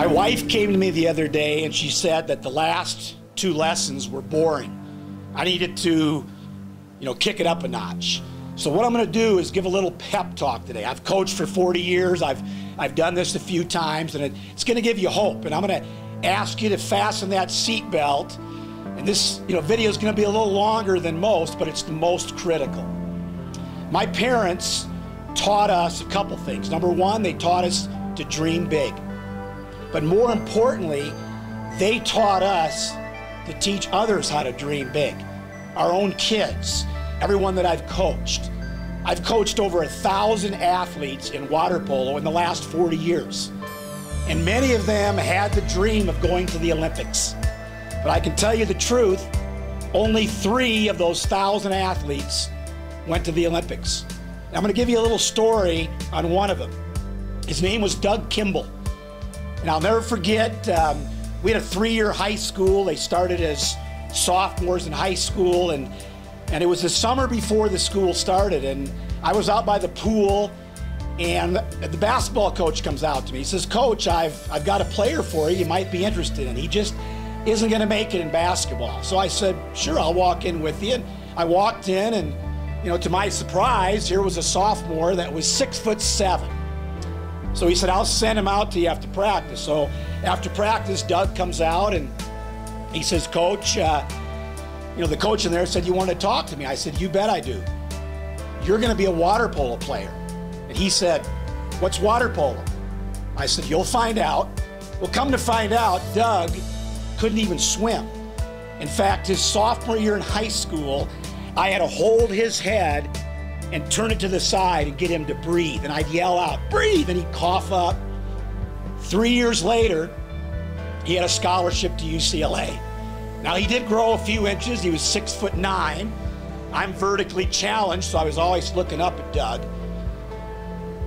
My wife came to me the other day and she said that the last 2 lessons were boring. I needed to, kick it up a notch. So what I'm going to do is give a little pep talk today. I've coached for 40 years. I've done this a few times, and it's going to give you hope. And I'm going to ask you to fasten that seat belt. And this, video is going to be a little longer than most, but it's the most critical. My parents taught us a couple things. Number one, they taught us to dream big. But more importantly, they taught us to teach others how to dream big. Our own kids, everyone that I've coached. I've coached over 1,000 athletes in water polo in the last 40 years. And many of them had the dream of going to the Olympics. But I can tell you the truth, only 3 of those 1,000 athletes went to the Olympics. And I'm going to give you a little story on one of them. His name was Doug Kimball. And I'll never forget, we had a 3-year high school. They started as sophomores in high school, and it was the summer before the school started, and I was out by the pool, and the basketball coach comes out to me. He says, "Coach, I've got a player for you might be interested in. He just isn't going to make it in basketball." So I said, "Sure, I'll walk in with you." And I walked in, and to my surprise, here was a sophomore that was 6'7". So he said, "I'll send him out to you after practice." So after practice, Doug comes out and he says, "Coach, the coach in there said you want to talk to me." I said, "You bet I do. You're going to be a water polo player." And he said, "What's water polo?" I said, "You'll find out." Well, come to find out, Doug couldn't even swim. In fact, his sophomore year in high school, I had to hold his head and turn it to the side and get him to breathe. And I'd yell out, "Breathe!" and he'd cough up. 3 years later, he had a scholarship to UCLA. Now, he did grow a few inches. He was 6'9". I'm vertically challenged, so I was always looking up at Doug.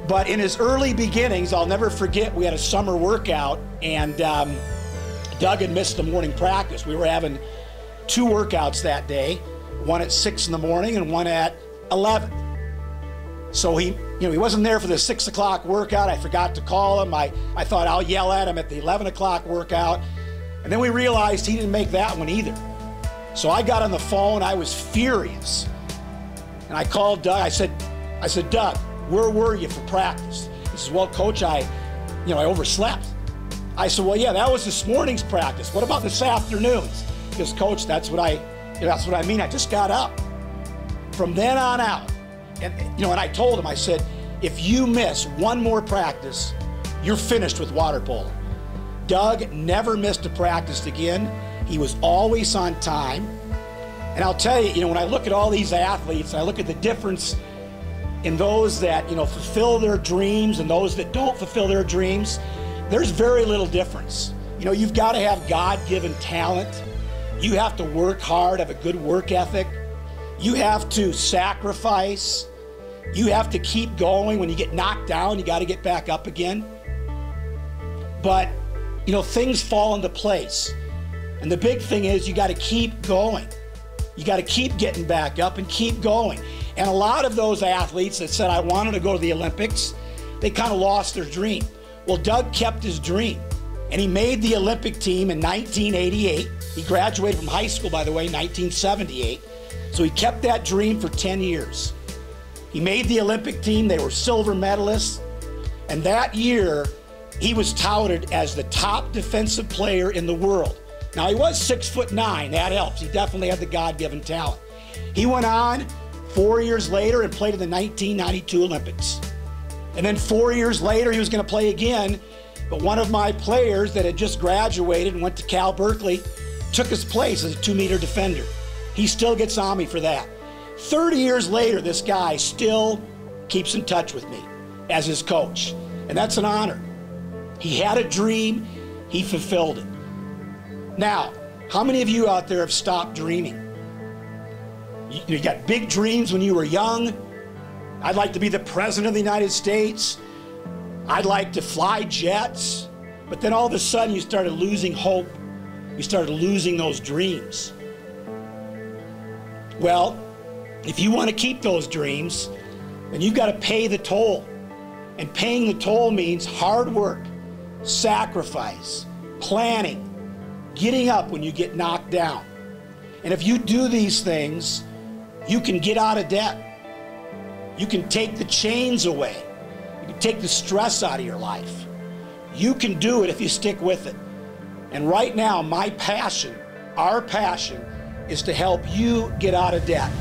But in his early beginnings, I'll never forget, we had a summer workout, and Doug had missed the morning practice. We were having 2 workouts that day, one at 6 in the morning and one at 11. So he wasn't there for the 6 o'clock workout. I forgot to call him. I thought I'll yell at him at the 11 o'clock workout. And then we realized he didn't make that one either. So I got on the phone. I was furious. And I called Doug. I said, "Doug, where were you for practice?" He says, "Well, Coach, I overslept." I said, "Well, yeah, that was this morning's practice. What about this afternoon's?" He goes, "Coach, that's what I mean. I just got up." From then on out, and I told him, I said, "If you miss one more practice, you're finished with water polo." Doug never missed a practice again. He was always on time. And I'll tell you, when I look at all these athletes, I look at the difference in those that, fulfill their dreams and those that don't fulfill their dreams. There's very little difference. You've got to have God-given talent. You have to work hard, have a good work ethic. You have to sacrifice. You have to keep going. When you get knocked down, you got to get back up again. But, things fall into place. And the big thing is you got to keep going. You got to keep getting back up and keep going. And a lot of those athletes that said, "I wanted to go to the Olympics," they kind of lost their dream. Well, Doug kept his dream, and he made the Olympic team in 1988. He graduated from high school, by the way, 1978. So he kept that dream for 10 years. He made the Olympic team. They were silver medalists. And that year, he was touted as the top defensive player in the world. Now, he was 6'9". That helps. He definitely had the God-given talent. He went on 4 years later and played in the 1992 Olympics. And then 4 years later, he was going to play again. But one of my players that had just graduated and went to Cal Berkeley took his place as a 2-meter defender. He still gets on me for that. 30 years later, this guy still keeps in touch with me as his coach. And that's an honor. He had a dream, he fulfilled it. Now, how many of you out there have stopped dreaming? You got big dreams when you were young. I'd like to be the president of the United States. I'd like to fly jets. But then all of a sudden you started losing hope. You started losing those dreams. Well, if you want to keep those dreams, then you've got to pay the toll. And paying the toll means hard work, sacrifice, planning, getting up when you get knocked down. And if you do these things, you can get out of debt. You can take the chains away. You can take the stress out of your life. You can do it if you stick with it. And right now, my passion, our passion, is to help you get out of debt.